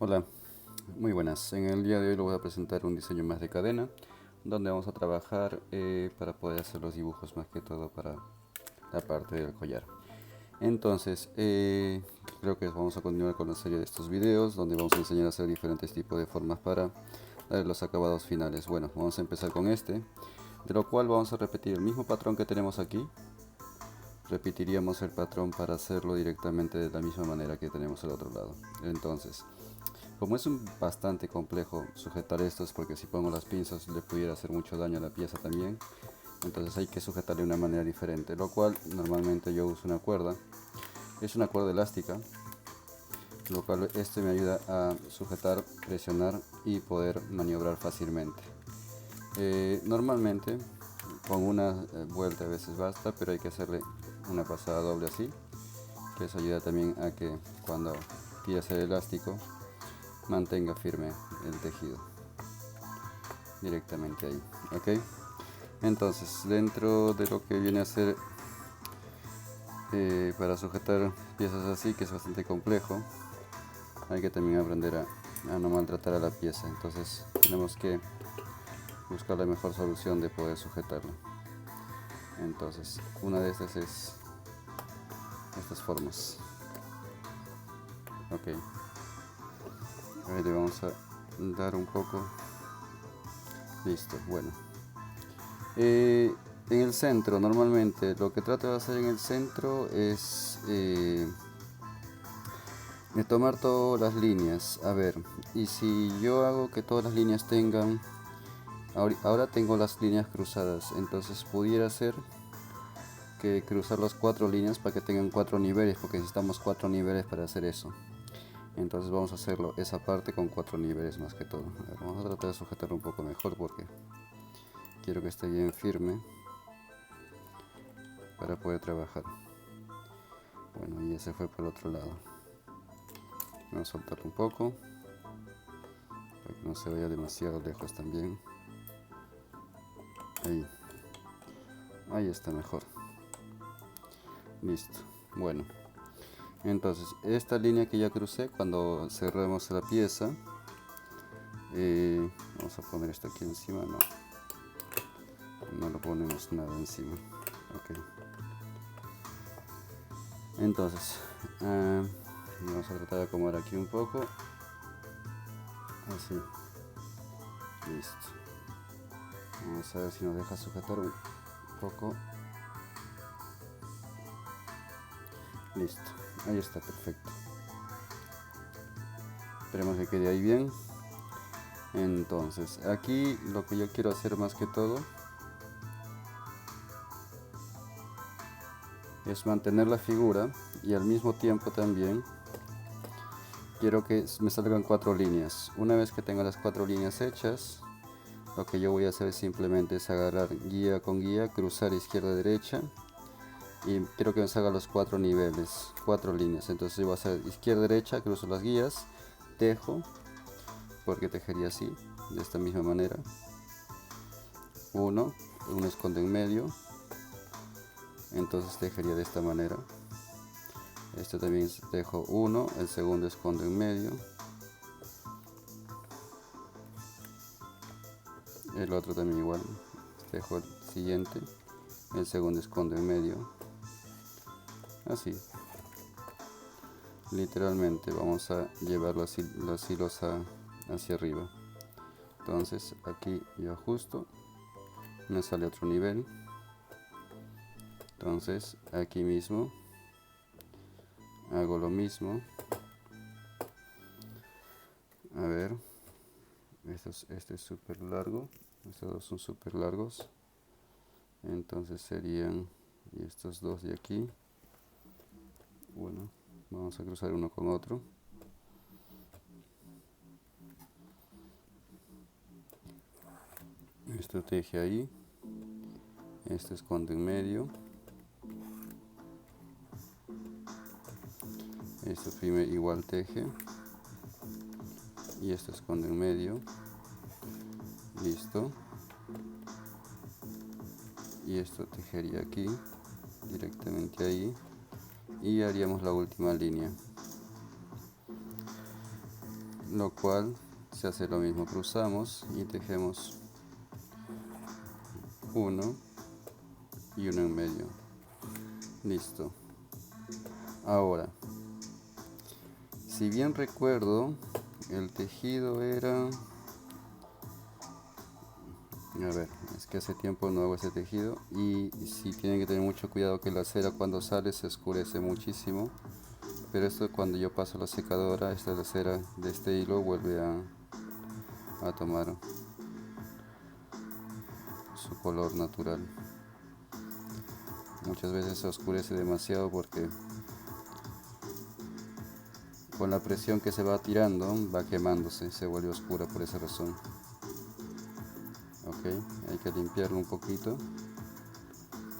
Hola, muy buenas. En el día de hoy les voy a presentar un diseño más de cadena, donde vamos a trabajar para poder hacer los dibujos más que todo para la parte del collar. Entonces, creo que vamos a continuar con la serie de estos videos, donde vamos a enseñar a hacer diferentes tipos de formas para dar los acabados finales. Bueno, vamos a empezar con este, de lo cual vamos a repetir el mismo patrón que tenemos aquí. Repetiríamos el patrón para hacerlo directamente de la misma manera que tenemos al otro lado. Entonces, como es bastante complejo sujetar estos, porque si pongo las pinzas le pudiera hacer mucho daño a la pieza también, entonces hay que sujetarle de una manera diferente, lo cual normalmente yo uso una cuerda. Es una cuerda elástica, lo cual este me ayuda a sujetar, presionar y poder maniobrar fácilmente. Normalmente con una vuelta a veces basta, pero hay que hacerle una pasada doble así, que eso ayuda también a que cuando tiras el elástico mantenga firme el tejido directamente ahí. Ok, entonces dentro de lo que viene a ser para sujetar piezas así, que es bastante complejo, hay que también aprender a no maltratar a la pieza. Entonces tenemos que buscar la mejor solución de poder sujetarla. Entonces una de estas es estas formas. Ok, ahí le vamos a dar un poco. Listo, bueno. En el centro, normalmente lo que trato de hacer en el centro es de tomar todas las líneas. A ver, y si yo hago que todas las líneas tengan, ahora tengo las líneas cruzadas, entonces pudiera ser que cruzar las cuatro líneas para que tengan cuatro niveles, porque necesitamos cuatro niveles para hacer eso. Entonces vamos a hacerlo esa parte con cuatro niveles más que todo. A ver, vamos a tratar de sujetarlo un poco mejor porque quiero que esté bien firme para poder trabajar. Bueno, y ese fue por el otro lado. Vamos a soltarlo un poco para que no se vaya demasiado lejos también. Ahí está mejor. Listo. Bueno, entonces esta línea que ya crucé, cuando cerremos la pieza, vamos a poner esto aquí encima. No lo ponemos nada encima. Ok, entonces vamos a tratar de acomodar aquí un poco, así. Listo. Vamos a ver si nos deja sujetar un poco. Listo, ahí está, perfecto. Esperemos que quede ahí bien. Entonces aquí lo que yo quiero hacer más que todo es mantener la figura, y al mismo tiempo también quiero que me salgan cuatro líneas. Una vez que tenga las cuatro líneas hechas, lo que yo voy a hacer simplemente es agarrar guía con guía, cruzar izquierda a derecha, y quiero que me salgan los cuatro niveles, cuatro líneas. Entonces yo voy a hacer izquierda derecha, cruzo las guías, tejo, porque tejería así, de esta misma manera. Uno escondo en medio, entonces tejería de esta manera. Este también tejo uno, el segundo escondo en medio, el otro también igual, tejo el siguiente, el segundo escondo en medio, así. Literalmente vamos a llevar los hilos hacia arriba. Entonces aquí yo ajusto, me sale otro nivel. Entonces aquí mismo hago lo mismo. A ver, este es súper largo, estos dos son súper largos, entonces serían, y estos dos de aquí, bueno, vamos a cruzar uno con otro. Esto teje ahí, este esconde en medio, este primer igual teje, y esto esconde en medio. Listo, y esto tejería aquí directamente ahí, y haríamos la última línea. lo cual se hace lo mismo, cruzamos y tejemos uno y uno en medio. Listo. Ahora, si bien recuerdo, el tejido era... A ver, es que hace tiempo no hago ese tejido y sí tienen que tener mucho cuidado que la cera cuando sale se oscurece muchísimo. Pero esto cuando yo paso la secadora, esta la cera de este hilo vuelve a tomar su color natural. Muchas veces se oscurece demasiado porque con la presión que se va tirando va quemándose, se vuelve oscura por esa razón. Ok, hay que limpiarlo un poquito.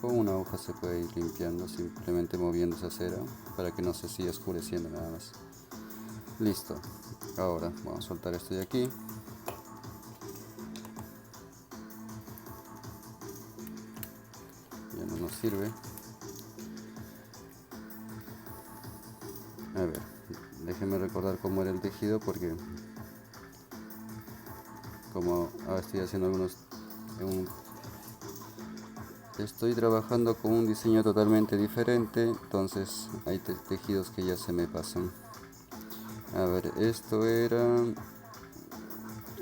Con una hoja se puede ir limpiando, simplemente moviendo esa cera para que no se siga oscureciendo nada más. Listo. Ahora vamos a soltar esto de aquí. Ya no nos sirve. A ver, déjenme recordar cómo era el tejido porque como ahora estoy haciendo estoy trabajando con un diseño totalmente diferente, entonces hay tejidos que ya se me pasan. A ver, esto era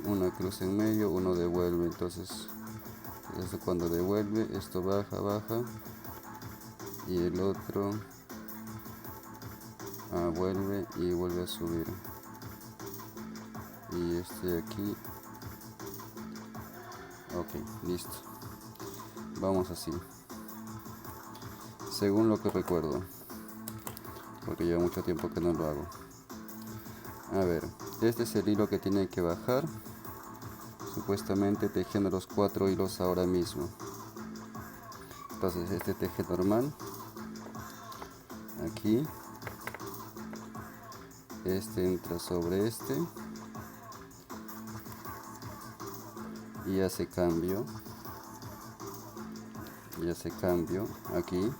una cruz en medio, uno devuelve, entonces esto cuando devuelve, esto baja y el otro vuelve y vuelve a subir. Y este de aquí, ok, listo. Vamos así, según lo que recuerdo, porque lleva mucho tiempo que no lo hago. A ver, este es el hilo que tiene que bajar, supuestamente tejiendo los 4 hilos ahora mismo. Entonces este teje normal, aquí, este entra sobre este y hace cambio, aquí,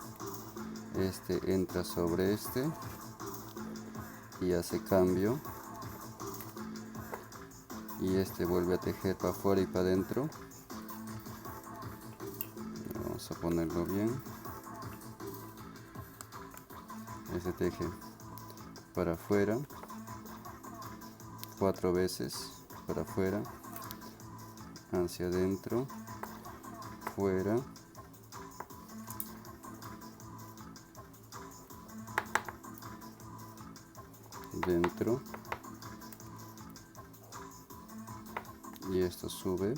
este entra sobre este y hace cambio, y este vuelve a tejer para afuera y para adentro. Vamos a ponerlo bien. Este teje para afuera 4 veces, para afuera, hacia adentro, fuera, dentro, y esto sube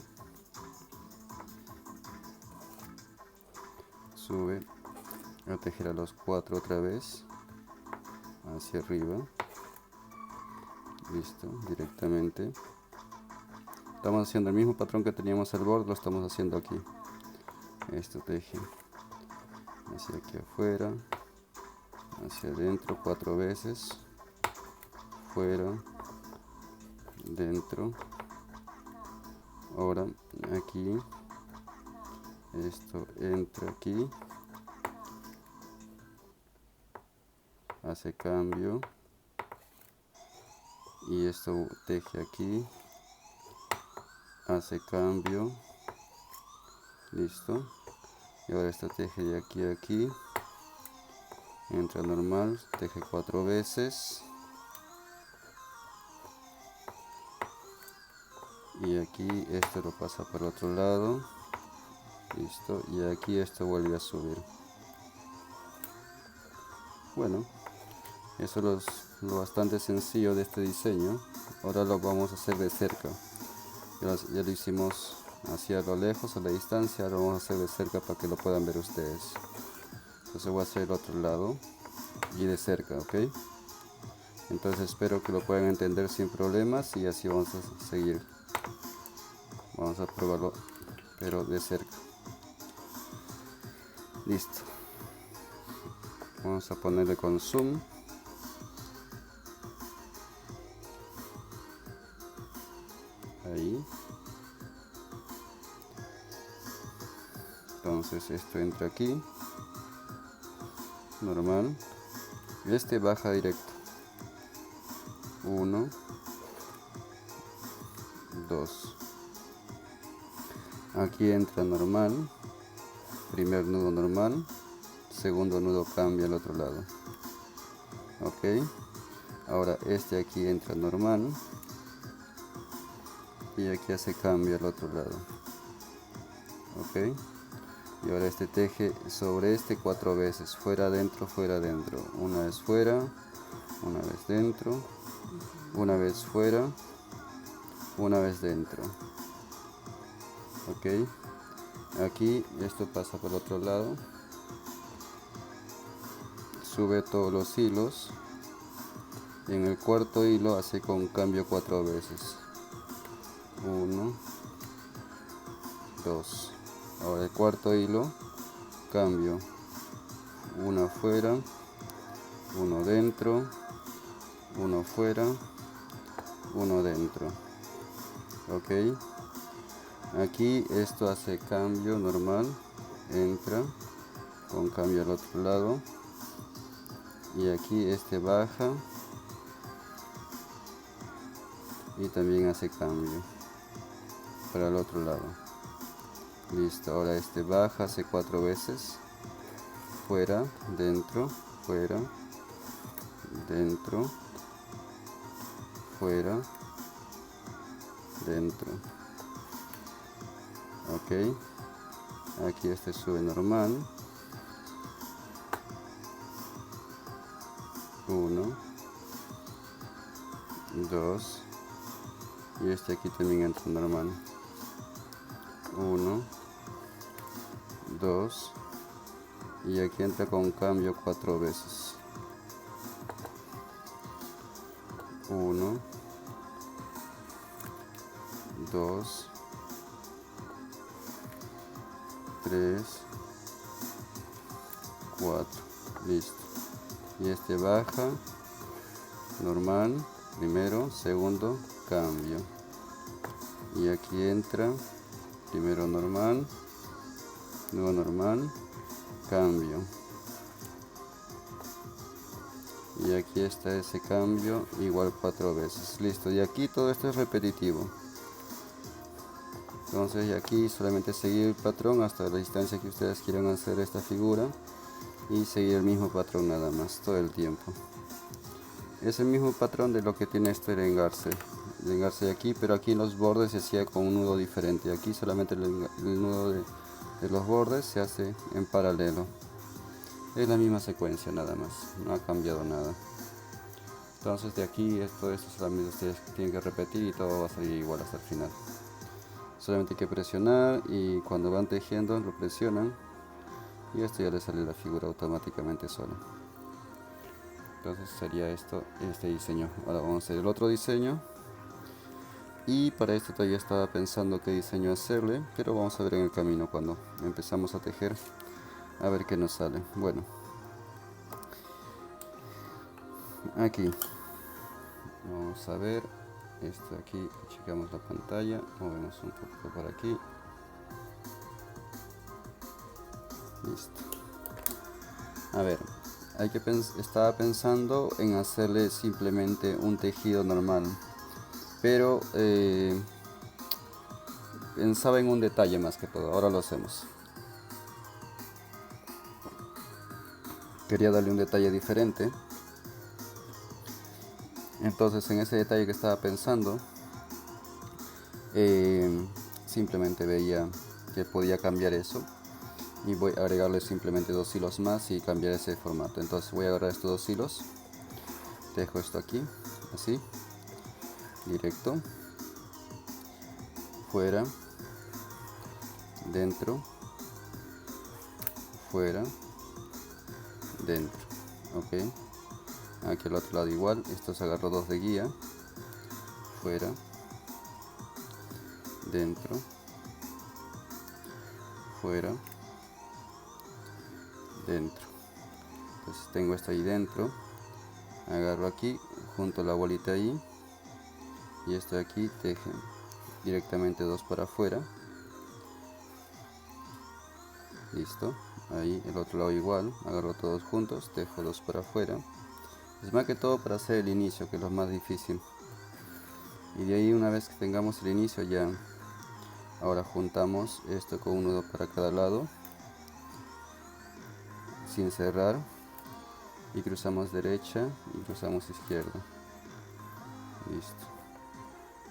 a tejer a los 4 otra vez hacia arriba. Listo, directamente estamos haciendo el mismo patrón que teníamos al borde, lo estamos haciendo aquí. Esto teje hacia aquí afuera, hacia adentro 4 veces, fuera, dentro. Ahora aquí, esto entra aquí, hace cambio, y esto teje aquí, hace cambio. Listo. Y ahora esto teje de aquí a aquí, entra normal, teje 4 veces, y aquí esto lo pasa por el otro lado. Listo, y aquí esto vuelve a subir. Bueno, eso es lo bastante sencillo de este diseño. Ahora lo vamos a hacer de cerca. Ya lo hicimos hacia lo lejos, a la distancia, ahora lo vamos a hacer de cerca para que lo puedan ver ustedes. Entonces voy a hacer el otro lado y de cerca, ¿ok? Entonces espero que lo puedan entender sin problemas y así vamos a seguir. Vamos a probarlo, pero de cerca. Listo. Vamos a ponerle con zoom. Ahí. Entonces esto entra aquí. Normal. Este baja directo. 1, 2. Aquí entra normal, primer nudo normal, segundo nudo cambia al otro lado. Ok, ahora este aquí entra normal y aquí hace cambio al otro lado. Ok, y ahora este teje sobre este 4 veces, fuera, dentro, fuera, dentro. Una vez fuera, una vez dentro, una vez fuera, una vez dentro. Ok, aquí esto pasa por el otro lado, sube todos los hilos y en el cuarto hilo hace con cambio 4 veces. 1, 2. Ahora el cuarto hilo, cambio, uno afuera, uno dentro, uno fuera, uno dentro. Ok, aquí esto hace cambio normal, entra con cambio al otro lado y aquí este baja y también hace cambio para el otro lado. Listo, ahora este baja, hace 4 veces, fuera, dentro, fuera, dentro, fuera, dentro. Ok, aquí este sube normal, 1, 2, y este aquí también entra normal, 1, 2, y aquí entra con cambio 4 veces, 1, 2, 3, 4, listo. Y este baja, normal, primero, segundo, cambio. Y aquí entra, primero normal, nuevo normal, cambio. Y aquí está ese cambio, igual 4 veces. Listo, y aquí todo esto es repetitivo. Entonces y aquí solamente seguir el patrón hasta la distancia que ustedes quieran hacer esta figura y seguir el mismo patrón nada más todo el tiempo. Es el mismo patrón de lo que tiene este engarce de aquí, pero aquí en los bordes se hacía con un nudo diferente. Aquí solamente el nudo de los bordes se hace en paralelo. Es la misma secuencia nada más, no ha cambiado nada. Entonces de aquí todo esto solamente ustedes tienen que repetir y todo va a salir igual hasta el final. Solamente hay que presionar y cuando van tejiendo lo presionan y esto ya les sale la figura automáticamente sola. Entonces sería esto, este diseño. Ahora vamos a hacer el otro diseño y para esto todavía estaba pensando qué diseño hacerle, pero vamos a ver en el camino cuando empezamos a tejer a ver qué nos sale. Bueno, aquí vamos a ver esto. Aquí achicamos la pantalla, movemos un poco para aquí. Listo. A ver, estaba pensando en hacerle simplemente un tejido normal, pero pensaba en un detalle más que todo. Ahora lo hacemos. Quería darle un detalle diferente. Entonces en ese detalle que estaba pensando, simplemente veía que podía cambiar eso y voy a agregarle simplemente 2 hilos más y cambiar ese formato. Entonces voy a agarrar estos 2 hilos, dejo esto aquí, así, directo, fuera, dentro, fuera, dentro. Ok, aquí al otro lado igual, estos agarro 2 de guía, fuera, dentro, fuera, dentro. Entonces tengo esto ahí dentro, agarro aquí, junto la bolita ahí y esto de aquí teje directamente 2 para afuera. Listo, ahí el otro lado igual, agarro todos juntos, tejo 2 para afuera. Es más que todo para hacer el inicio, que es lo más difícil. Y de ahí, una vez que tengamos el inicio, ya ahora juntamos esto con un nudo para cada lado sin cerrar, y cruzamos derecha y cruzamos izquierda. Listo.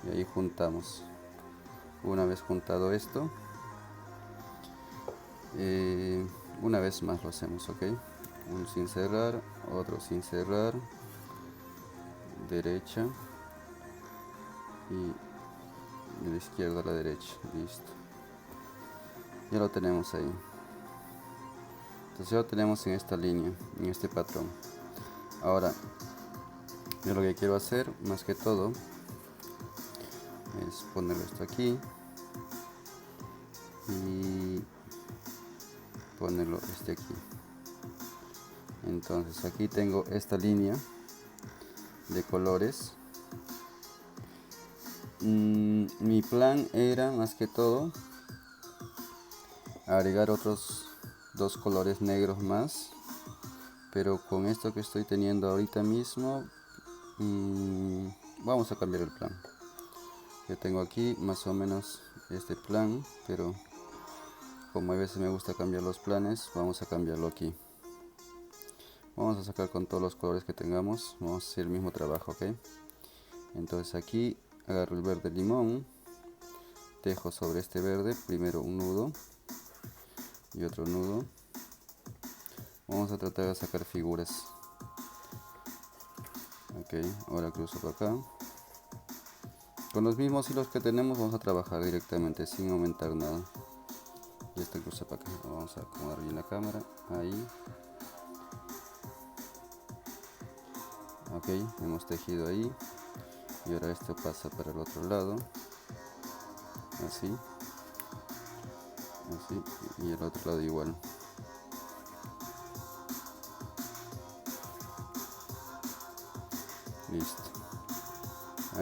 Y ahí juntamos. Una vez juntado esto, una vez más lo hacemos, ok. Un sin cerrar, otro sin cerrar, derecha y de la izquierda a la derecha. Listo. Ya lo tenemos ahí. Entonces ya lo tenemos en esta línea, en este patrón. Ahora, yo lo que quiero hacer más que todo es ponerlo esto aquí y ponerlo este aquí. Entonces aquí tengo esta línea de colores. Mi plan era más que todo agregar otros dos colores negros más, pero con esto que estoy teniendo ahorita mismo, vamos a cambiar el plan. Yo tengo aquí más o menos este plan, pero como a veces me gusta cambiar los planes, vamos a cambiarlo aquí. Vamos a sacar con todos los colores que tengamos, vamos a hacer el mismo trabajo, ok. Entonces aquí agarro el verde limón, tejo sobre este verde primero un nudo y otro nudo. Vamos a tratar de sacar figuras. Ok, ahora cruzo por acá. Con los mismos hilos que tenemos vamos a trabajar directamente sin aumentar nada. Y este cruza para acá. Vamos a acomodar bien la cámara. Ahí. Ok, hemos tejido ahí. Y ahora esto pasa para el otro lado. Así. Así. Y el otro lado igual. Listo.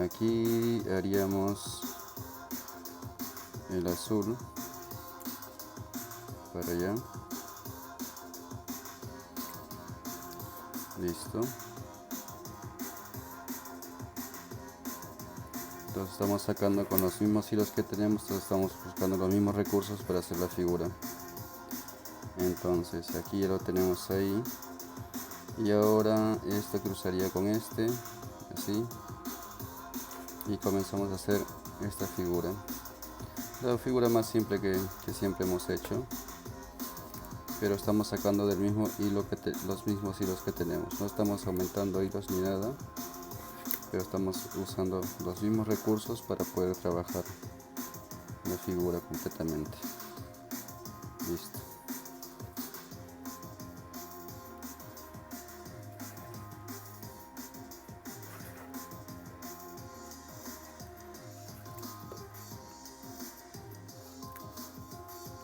Aquí haríamos el azul para allá. Listo. Entonces estamos sacando con los mismos hilos que tenemos, entonces estamos buscando los mismos recursos para hacer la figura. Entonces aquí ya lo tenemos ahí. Y ahora esto cruzaría con este, así. Y comenzamos a hacer esta figura. La figura más simple que siempre hemos hecho. Pero estamos sacando del mismo hilo los mismos hilos que tenemos. No estamos aumentando hilos ni nada, pero estamos usando los mismos recursos para poder trabajar la figura completamente. Listo.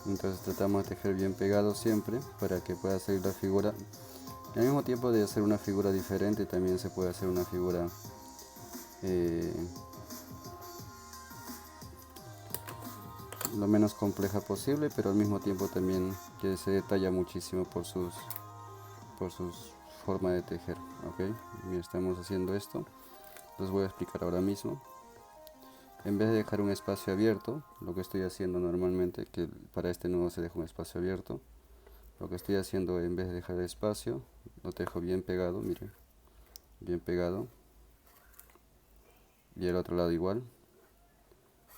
Entonces tratamos de tejer bien pegado siempre para que pueda salir la figura. Al mismo tiempo de hacer una figura diferente, también se puede hacer una figura lo menos compleja posible, pero al mismo tiempo también que se detalla muchísimo por sus forma de tejer. Ok, bien, estamos haciendo esto. Les voy a explicar ahora mismo. En vez de dejar un espacio abierto, lo que estoy haciendo normalmente, que para este nudo se deja un espacio abierto, lo que estoy haciendo, en vez de dejar espacio, lo dejo bien pegado, miren, bien pegado. Y el otro lado igual,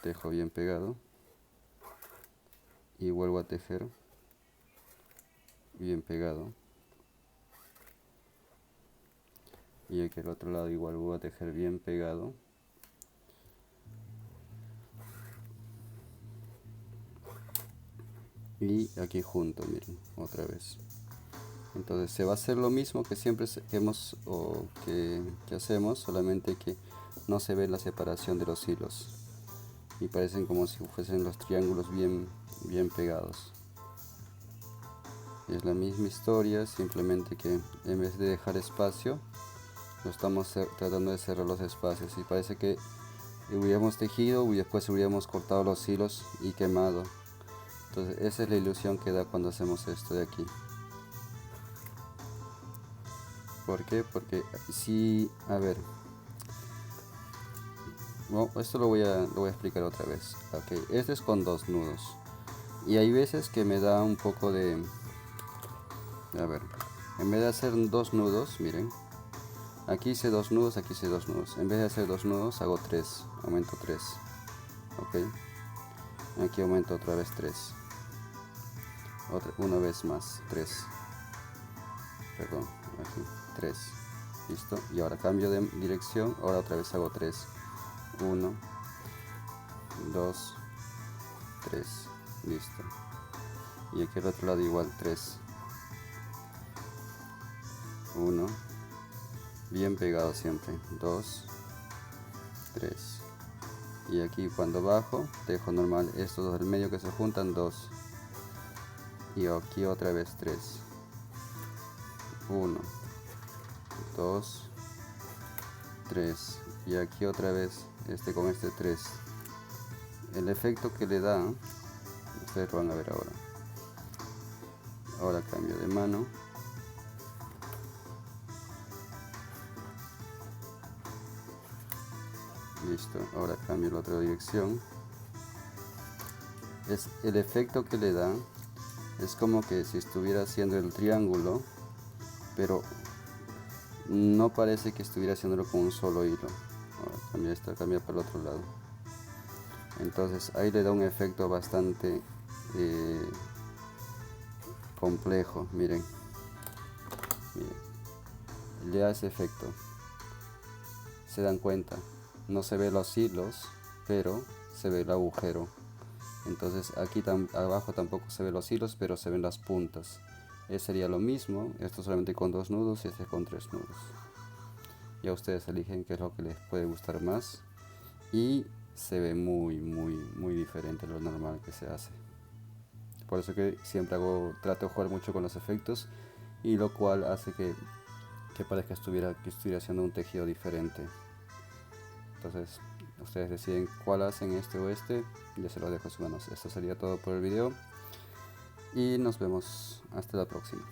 dejo bien pegado y vuelvo a tejer bien pegado. Y aquí el otro lado igual vuelvo a tejer bien pegado. Y aquí junto, miren, otra vez. Entonces se va a hacer lo mismo que siempre que hacemos, solamente que no se ve la separación de los hilos y parecen como si fuesen los triángulos bien pegados. Es la misma historia, simplemente que en vez de dejar espacio, lo estamos tratando de cerrar los espacios, y parece que hubiéramos tejido y después hubiéramos cortado los hilos y quemado. Entonces esa es la ilusión que da cuando hacemos esto de aquí. ¿Por qué? Porque si, a ver, Bueno, esto lo voy a explicar otra vez. Okay, este es con 2 nudos. Y hay veces que me da un poco de... A ver, en vez de hacer 2 nudos, miren. Aquí hice 2 nudos, aquí hice 2 nudos. En vez de hacer 2 nudos, hago 3. Aumento 3. Ok. Aquí aumento otra vez 3. Una vez más, 3. Perdón, aquí, 3. Listo. Y ahora cambio de dirección. Ahora otra vez hago 3. 1, 2, 3. Listo. Y aquí al otro lado igual 3. 1. Bien pegado siempre. 2, 3. Y aquí cuando bajo, dejo normal estos dos del medio que se juntan, 2. Y aquí otra vez 3. 1, 2, 3. Y aquí otra vez con este 3. El efecto que le da, ustedes lo van a ver ahora. Ahora cambio de mano. Listo, ahora cambio la otra dirección. El efecto que le da es como que si estuviera haciendo el triángulo, pero no parece que estuviera haciéndolo con un solo hilo. Ahora cambia esto, cambia para el otro lado. Entonces ahí le da un efecto bastante complejo. Miren, le da ese efecto. Se dan cuenta, no se ve los hilos, pero se ve el agujero. Entonces aquí abajo tampoco se ven los hilos, pero se ven las puntas. Sería lo mismo, esto solamente con 2 nudos y este con 3 nudos. Ya ustedes eligen qué es lo que les puede gustar más. Y se ve muy diferente a lo normal que se hace. Por eso que siempre trato de jugar mucho con los efectos, y lo cual hace que parezca que estuviera haciendo un tejido diferente. Entonces ustedes deciden cuál hacen, este o este. Yo se lo dejo a sus manos. Esto sería todo por el video y nos vemos hasta la próxima.